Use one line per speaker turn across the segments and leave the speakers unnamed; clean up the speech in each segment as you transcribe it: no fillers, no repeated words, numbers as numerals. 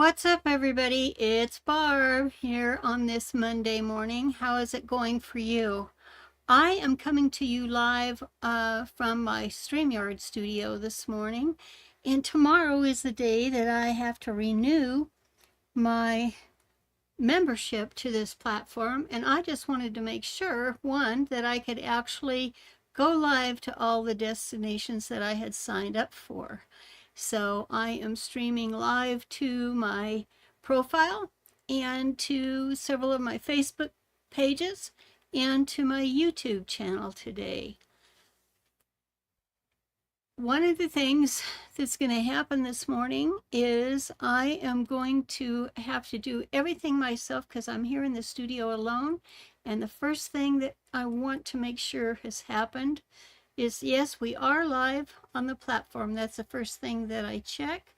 What's up, everybody? It's Barb here on this Monday morning. How is it going for you? I am coming to you live from my StreamYard studio this morning, and tomorrow is the day that I have to renew my membership to this platform, and I just wanted to make sure, one, that I could actually go live to all the destinations that I had signed up for. So I am streaming live to my profile and to several of my Facebook pages and to my YouTube channel today. One of the things that's going to happen this morning is I am going to have to do everything myself because I'm here in the studio alone. And the first thing that I want to make sure has happened is, yes, we are live on the platform. That's the first thing that I check.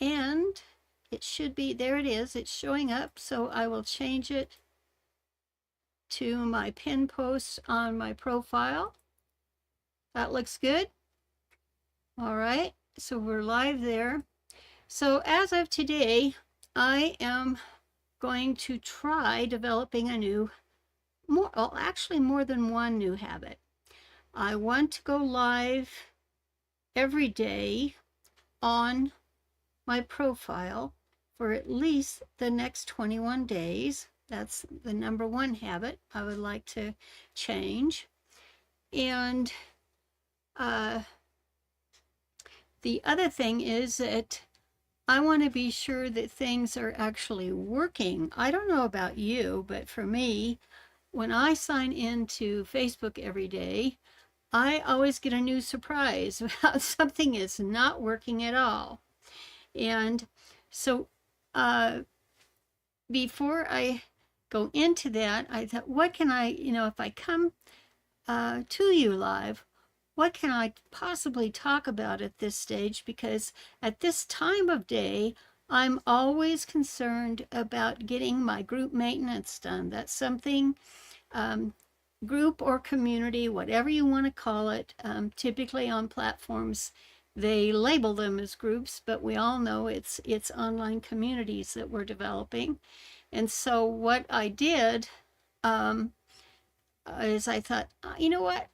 And it should be, there it is, it's showing up. So I will change it to my pin post on my profile. That looks good. All right, so we're live there. So as of today, I am going to try developing a new, more than one new habit. I want to go live every day on my profile for at least the next 21 days. That's the number one habit I would like to change. And the other thing is that I want to be sure that things are actually working. I don't know about you, but for me, when I sign into Facebook every day, I always get a new surprise about something is not working at all. And so before I go into that, I thought, what can I, if I come to you live, what can I possibly talk about at this stage? Because at this time of day, I'm always concerned about getting my group maintenance done. That's something, group or community, whatever you want to call it. Typically on platforms, they label them as groups, but we all know it's online communities that we're developing. And so what I did is I thought, you know what?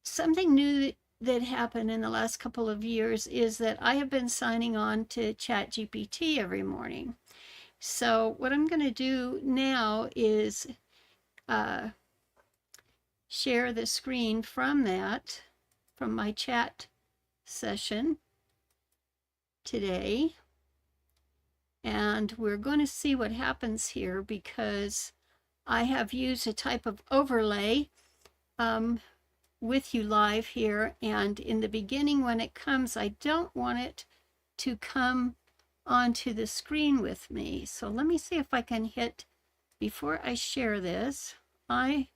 Something new that happened in the last couple of years is that I have been signing on to ChatGPT every morning. So what I'm going to do now is share the screen from my chat session today. And we're going to see what happens here because I have used a type of overlay with you live here, and in the beginning when it comes, I don't want it to come onto the screen with me. So let me see if I can hit, before I share this, let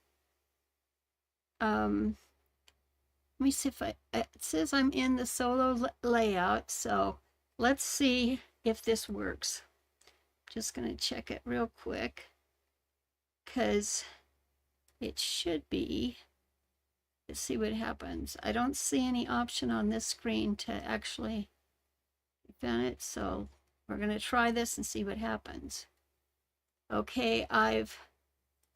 me see if it says I'm in the solo layout, so let's see if this works. Just going to check it real quick because it should be. Let's see what happens. I don't see any option on this screen to actually prevent it, so we're going to try this and see what happens. Okay, I've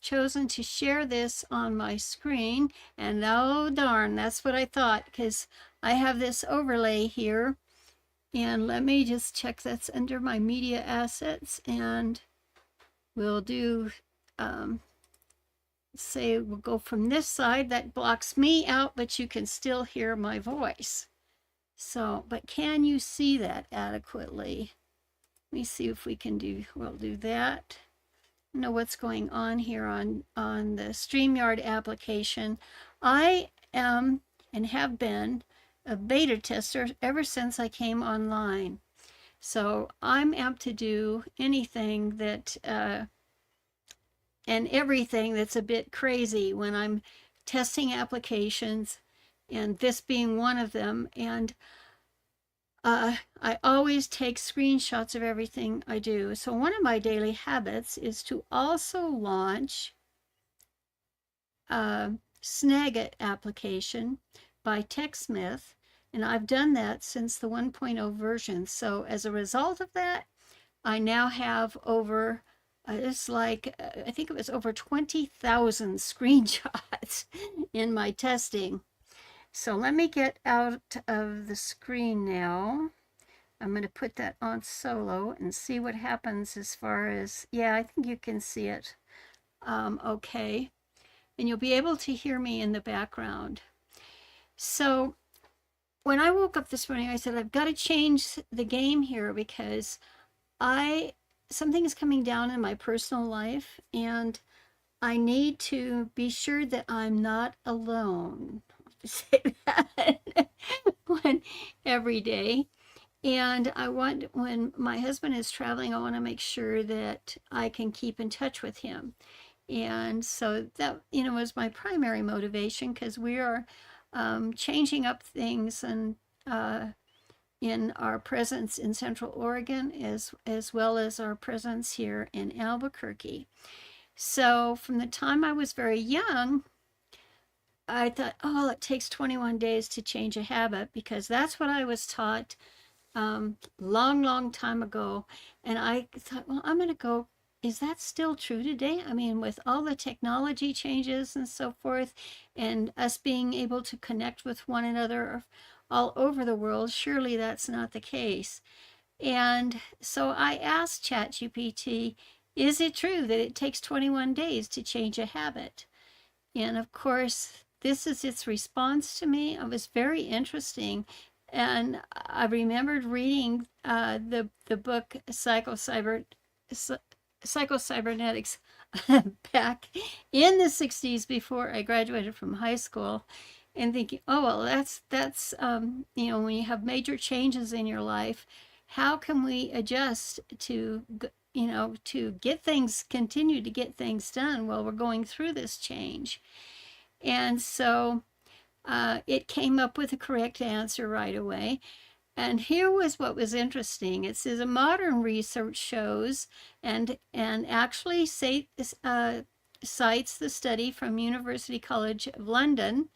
chosen to share this on my screen, and oh darn, that's what I thought, because I have this overlay here, and let me just check that's under my media assets, and we'll do say we'll go from this side. That blocks me out, but you can still hear my voice. So, but can you see that adequately? Let me see if we can we'll do that. I know what's going on here on the StreamYard application. I am and have been a beta tester ever since I came online. So I'm apt to do anything that and everything that's a bit crazy when I'm testing applications, and this being one of them. And I always take screenshots of everything I do. So one of my daily habits is to also launch a Snagit application by TechSmith, and I've done that since the 1.0 version. So as a result of that, I now have over, it's like, I think it was over 20,000 screenshots in my testing. So let me get out of the screen now. I'm going to put that on solo and see what happens as far as, yeah, I think you can see it. Okay. And you'll be able to hear me in the background. So when I woke up this morning, I said, I've got to change the game here because something is coming down in my personal life and I need to be sure that I'm not alone. Say that every day. And I want, when my husband is traveling, I want to make sure that I can keep in touch with him. And so that, was my primary motivation because we are changing up things and in our presence in Central Oregon as well as our presence here in Albuquerque. So from the time I was very young, I thought, oh, it takes 21 days to change a habit because that's what I was taught long time ago. And I thought, well, I'm going to go, is that still true today? I mean, with all the technology changes and so forth, and us being able to connect with one another all over the world, surely that's not the case. And so I asked ChatGPT, is it true that it takes 21 days to change a habit? And of course, this is its response to me. It was very interesting. And I remembered reading the book Psycho-Cybernetics back in the 60s before I graduated from high school and thinking, oh, well, that's when you have major changes in your life, how can we adjust to, to continue to get things done while we're going through this change? And so it came up with a correct answer right away. And here was what was interesting. It says a modern research shows and actually cites the study from University College of London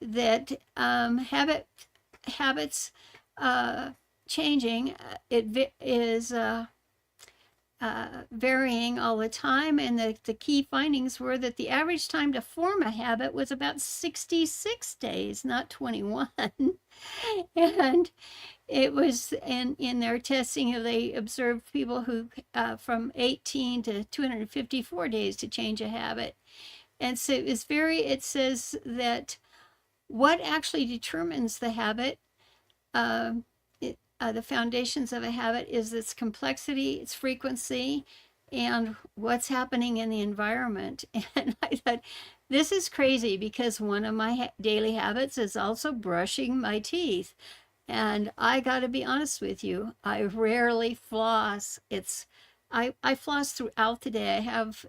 that habits changing it is varying all the time, and the key findings were that the average time to form a habit was about 66 days, not 21. And it was in their testing, they observed people who from 18 to 254 days to change a habit. And so it says that what actually determines the habit, the foundations of a habit is its complexity, its frequency, and what's happening in the environment. And I thought, this is crazy because one of my daily habits is also brushing my teeth. And I got to be honest with you, I rarely floss. I floss throughout the day.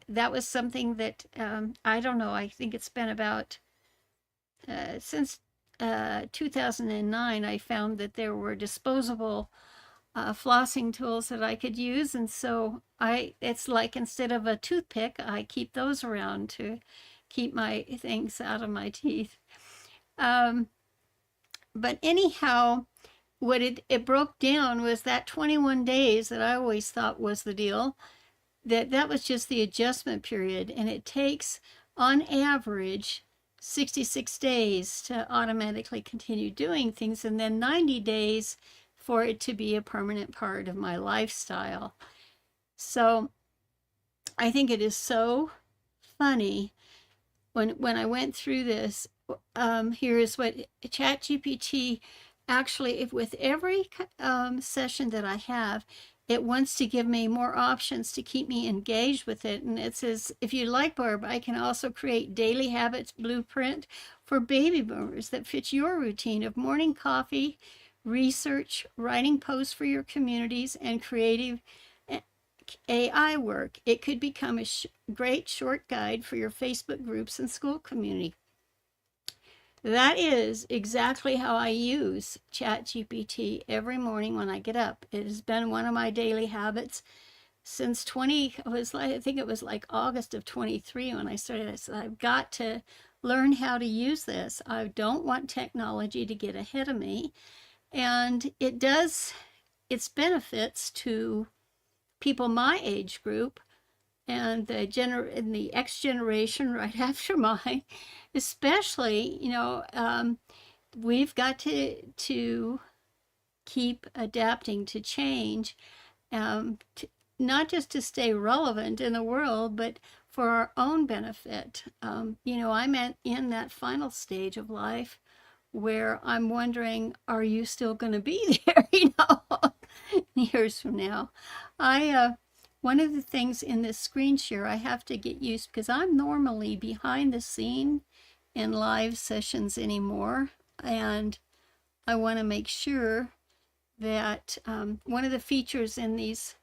That was something that, I don't know, I think it's been about, since 2009, I found that there were disposable flossing tools that I could use. And so it's like instead of a toothpick, I keep those around to keep my things out of my teeth. But anyhow, what it broke down was that 21 days that I always thought was the deal, that was just the adjustment period. And it takes, on average, 66 days to automatically continue doing things, and then 90 days for it to be a permanent part of my lifestyle. So I think it is so funny when I went through this. Here's what ChatGPT actually, with every session that I have, it wants to give me more options to keep me engaged with it. And it says, if you like, Barb, I can also create daily habits blueprint for baby boomers that fits your routine of morning coffee, research, writing posts for your communities, and creative AI work. It could become a great short guide for your Facebook groups and school community. That is exactly how I use ChatGPT every morning when I get up. It has been one of my daily habits since I think it was like August of 23 when I started. I said, I've got to learn how to use this. I don't want technology to get ahead of me. And it does its benefits to people my age group and the X generation right after mine, especially, we've got to keep adapting to change, not just to stay relevant in the world, but for our own benefit. I'm in that final stage of life where I'm wondering, are you still going to be there, years from now? One of the things in this screen share I have to get used, because I'm normally behind the scene in live sessions anymore, and I want to make sure that one of the features in these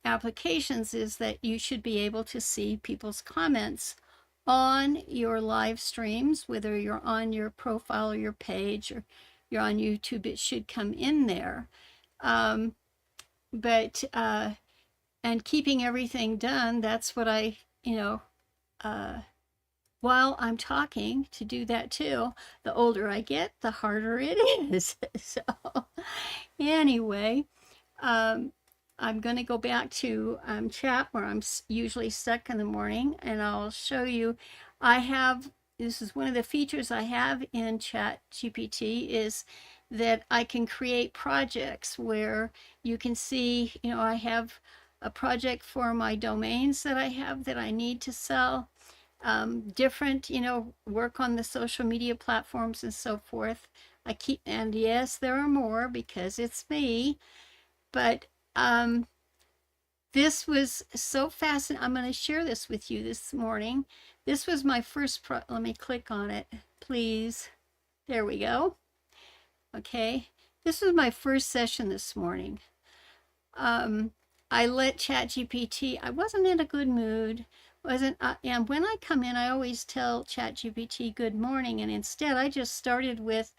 applications is that you should be able to see people's comments on your live streams, whether you're on your profile or your page or you're on YouTube. It should come in there. And keeping everything done, that's what I, while I'm talking, to do that too. The older I get, the harder it is. So anyway, I'm going to go back to chat where I'm usually stuck in the morning, and I'll show you. This is one of the features I have in Chat GPT, is that I can create projects where you can see, I have a project for my domains that I have that I need to sell, different, work on the social media platforms and so forth. And yes, there are more because it's me, but this was so fascinating. I'm going to share this with you this morning. This was my first let me click on it, please. There we go. Okay, this was my first session this morning. I let ChatGPT, I wasn't in a good mood, and when I come in, I always tell ChatGPT good morning, and instead I just started with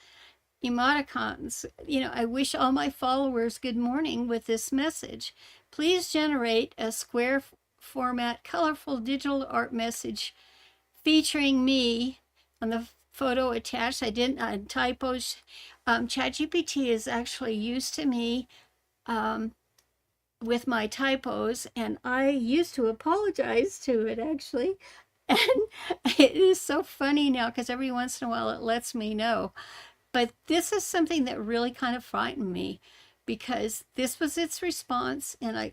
emoticons. I wish all my followers good morning with this message. Please generate a square format, colorful digital art message featuring me on the photo attached. I didn't typos. ChatGPT is actually used to me with my typos, and I used to apologize to it actually. And it is so funny now because every once in a while it lets me know. But this is something that really kind of frightened me, because this was its response, and I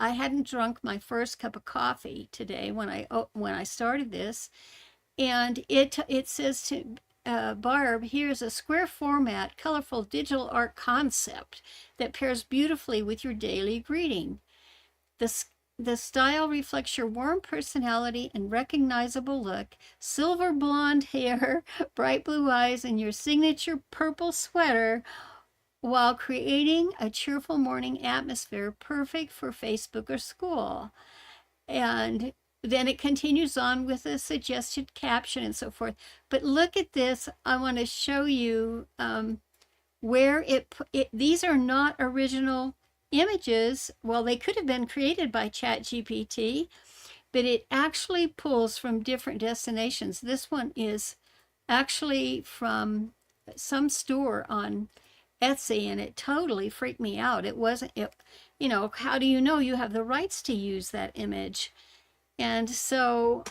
hadn't drunk my first cup of coffee today when I started this, and it says to Barb, here's a square format, colorful digital art concept that pairs beautifully with your daily greeting. The style reflects your warm personality and recognizable look, silver blonde hair, bright blue eyes, and your signature purple sweater, while creating a cheerful morning atmosphere perfect for Facebook or school. And then it continues on with a suggested caption and so forth. But look at this. I want to show you where these are not original images. Well, they could have been created by ChatGPT, but it actually pulls from different destinations. This one is actually from some store on Etsy, and it totally freaked me out. It wasn't, how do you know you have the rights to use that image? And so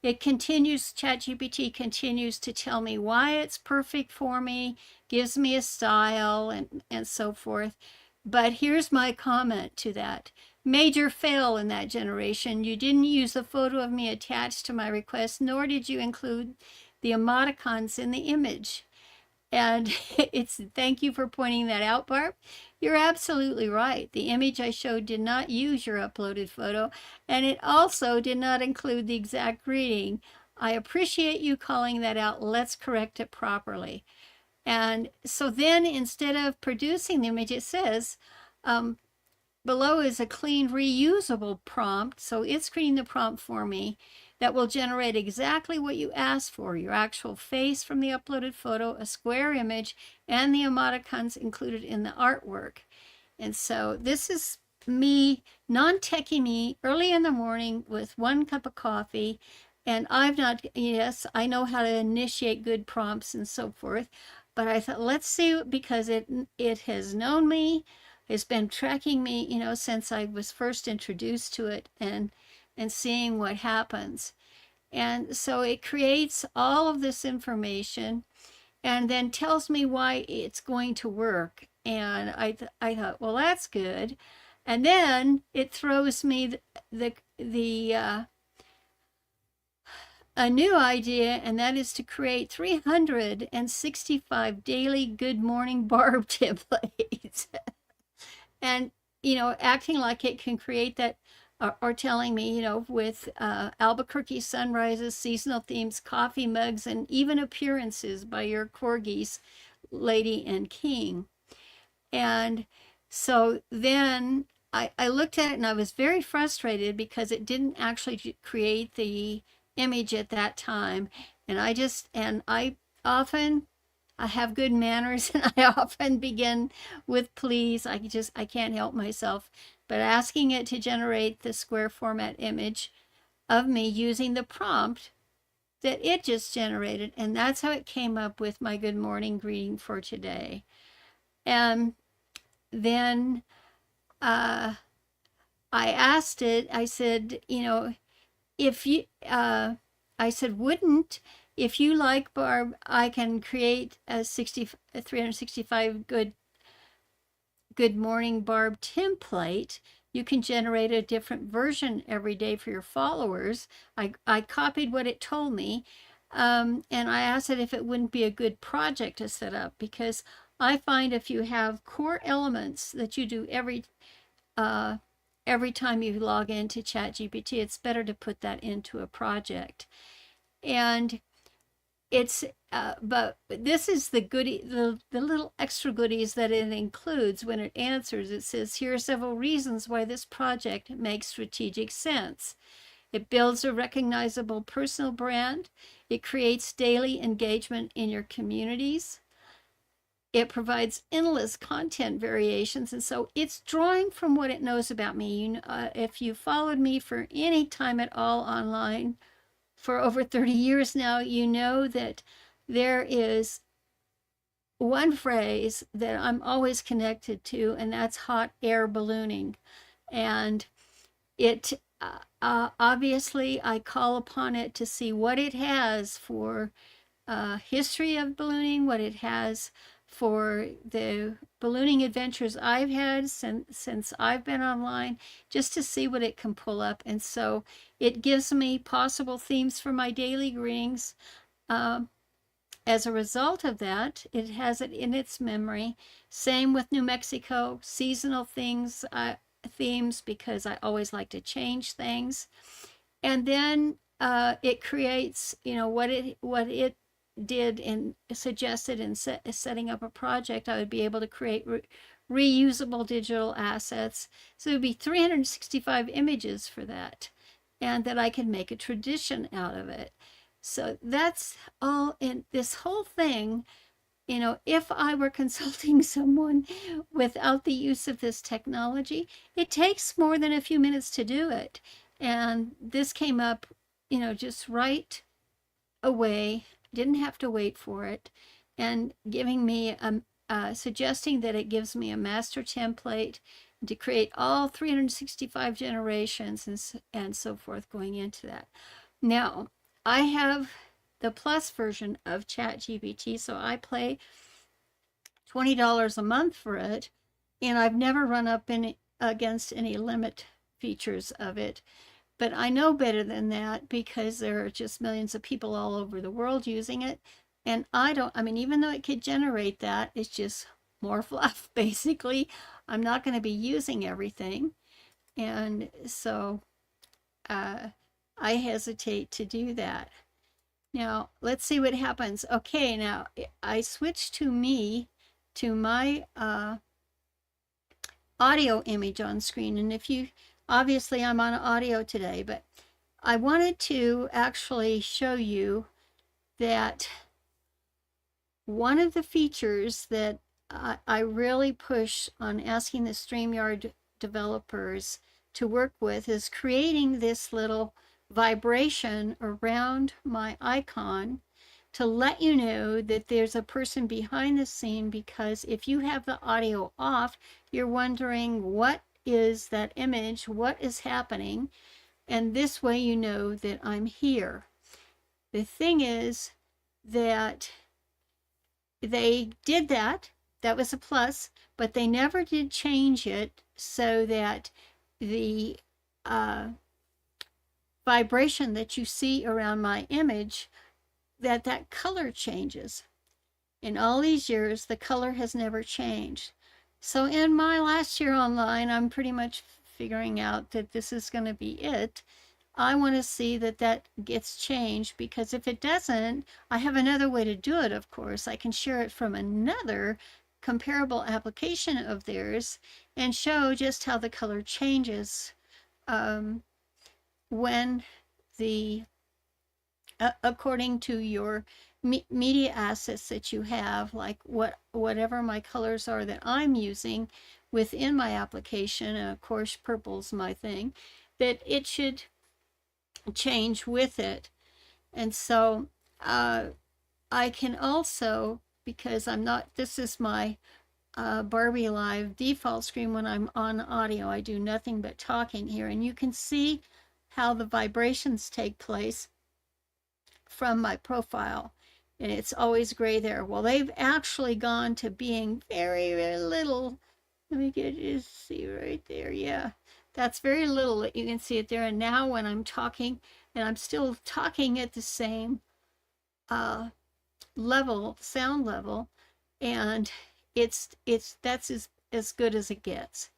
ChatGPT continues to tell me why it's perfect for me, gives me a style and so forth. But here's my comment to that. Major fail in that generation. You didn't use the photo of me attached to my request, nor did you include the emoticons in the image. And thank you for pointing that out, Barb. You're absolutely right. The image I showed did not use your uploaded photo, and it also did not include the exact greeting. I appreciate you calling that out. Let's correct it properly. And so then, instead of producing the image, it says below is a clean reusable prompt. So it's creating the prompt for me that will generate exactly what you asked for: your actual face from the uploaded photo, a square image, and the emoticons included in the artwork. And so this is me, non-techie me, early in the morning with 1 cup of coffee. And yes, I know how to initiate good prompts and so forth, but I thought, let's see, because it has known me has been tracking me, since I was first introduced to it, and seeing what happens. And so it creates all of this information and then tells me why it's going to work. And I thought, well, that's good. And then it throws me the a new idea, and that is to create 365 daily Good Morning Barb templates. And, acting like it can create that, or telling me, with Albuquerque sunrises, seasonal themes, coffee mugs, and even appearances by your corgis, Lady and King. And so then I looked at it and I was very frustrated because it didn't actually create the image at that time. And I often, I have good manners, and I often begin with please. I can't help myself. But asking it to generate the square format image of me using the prompt that it just generated. And that's how it came up with my good morning greeting for today. And then I asked it, I said, if you, I said, if you like Barb, I can create a 365 good morning Barb template. You can generate a different version every day for your followers. I copied what it told me, and I asked it if it wouldn't be a good project to set up, because I find if you have core elements that you do every time you log into ChatGPT, it's better to put that into a project. And it's but this is the goodie, the little extra goodies that it includes when it answers. It says, here are several reasons why this project makes strategic sense. It builds a recognizable personal brand. It creates daily engagement in your communities. It provides endless content variations. And so it's drawing from what it knows about me. If you followed me for any time at all online for over 30 years now, you know that there is one phrase that I'm always connected to, and that's hot air ballooning. And it obviously, I call upon it to see what it has for history of ballooning, what it has for the ballooning adventures I've had since I've been online, just to see what it can pull up. And so it gives me possible themes for my daily greetings. As a result of that, it has it in its memory. Same with New Mexico, seasonal themes, because I always like to change things. And then it creates, what it did and suggested in setting up a project. I would be able to create reusable digital assets. So it would be 365 images for that, and that I can make a tradition out of it. So that's all in this whole thing. If I were consulting someone without the use of this technology, it takes more than a few minutes to do it. And this came up, just right away, didn't have to wait for it, and giving me suggesting that it gives me a master template to create all 365 generations and so forth going into that. Now, I have the plus version of ChatGPT, so I pay $20 a month for it, and I've never run up against any limit features of it. But I know better than that, because there are just millions of people all over the world using it. And even though it could generate that, it's just more fluff, basically. I'm not going to be using everything. And so I hesitate to do that. Now, let's see what happens. Okay, now I switched to my audio image on screen. And obviously I'm on audio today, but I wanted to actually show you that one of the features that I really push on asking the StreamYard developers to work with is creating this little vibration around my icon to let you know that there's a person behind the scene, because if you have the audio off, you're wondering what is that image, what is happening, and this way you know that I'm here. The thing is that they did that. That was a plus, but they never did change it so that the vibration that you see around my image, that color changes. In all these years, the color has never changed. So in my last year online, I'm pretty much figuring out that this is going to be it. I want to see that that gets changed, because if it doesn't, I have another way to do it, of course. I can share it from another comparable application of theirs and show just how the color changes when the according to your media assets that you have, like whatever my colors are that I'm using within my application, and of course purple's my thing, that it should change with it. And so I can also, because I'm not, this is my Barbie Live default screen when I'm on audio. I do nothing but talking here, and you can see how the vibrations take place from my profile, and it's always gray there. Well, they've actually gone to being very, very little. Let me get you to see right there. Yeah, that's very little that you can see it there. And now when I'm talking, and I'm still talking at the same level, sound level, and that's as good as it gets.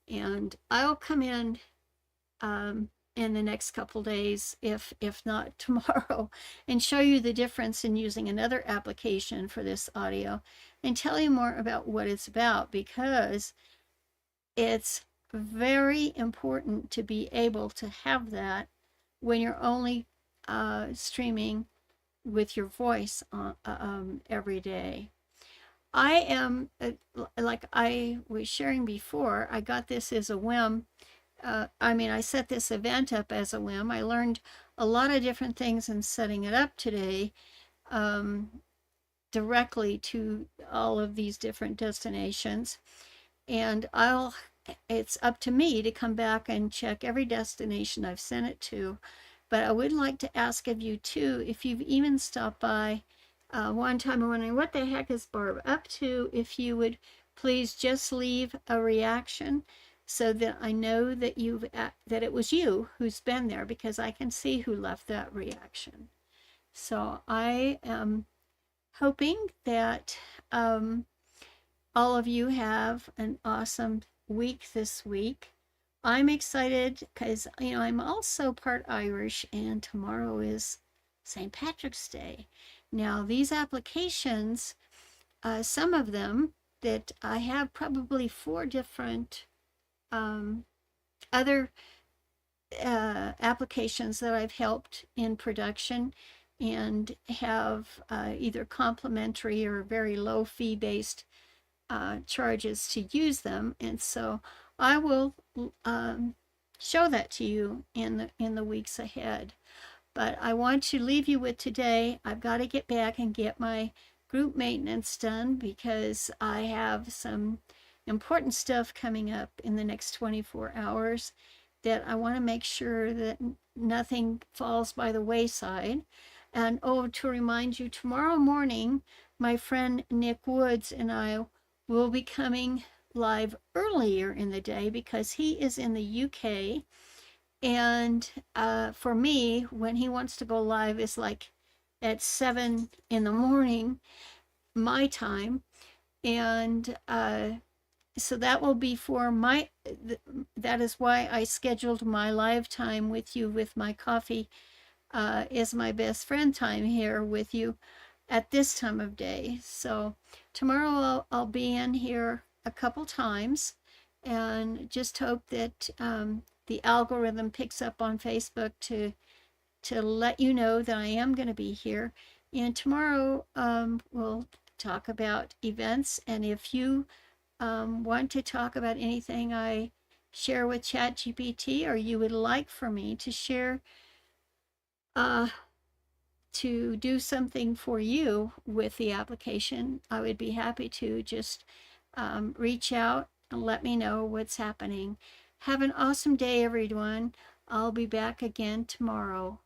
And I'll come in the next couple days, if not tomorrow, and show you the difference in using another application for this audio and tell you more about what it's about, because it's very important to be able to have that when you're only streaming with your voice every day. I am, like I was sharing before, I got this as a whim. I set this event up as a whim. I learned a lot of different things in setting it up today, directly to all of these different destinations. And it's up to me to come back and check every destination I've sent it to. But I would like to ask of you too, if you've even stopped by one time and wondering what the heck is Barb up to, if you would please just leave a reaction, so that I know that that it was you who's been there, because I can see who left that reaction. So I am hoping that all of you have an awesome week this week. I'm excited because I'm also part Irish, and tomorrow is St. Patrick's Day. Now these applications, some of them that I have, probably 4 different other applications that I've helped in production, and have either complimentary or very low fee based charges to use them. And so I will show that to you in the weeks ahead. But I want to leave you with today. I've got to get back and get my group maintenance done, because I have some important stuff coming up in the next 24 hours that I want to make sure that nothing falls by the wayside. And to remind you, tomorrow morning, my friend Nick Woods and I will be coming live earlier in the day, because he is in the UK. And for me, when he wants to go live, is like at 7 in the morning, my time. And so that will be for that is why I scheduled my live time with you, with my coffee is my best friend time here with you at this time of day. So tomorrow I'll be in here a couple times, and just hope that the algorithm picks up on Facebook to let you know that I am going to be here. And tomorrow we'll talk about events, and if you want to talk about anything I share with ChatGPT, or you would like for me to share to do something for you with the application, I would be happy to just reach out and let me know what's happening. Have an awesome day, everyone. I'll be back again tomorrow.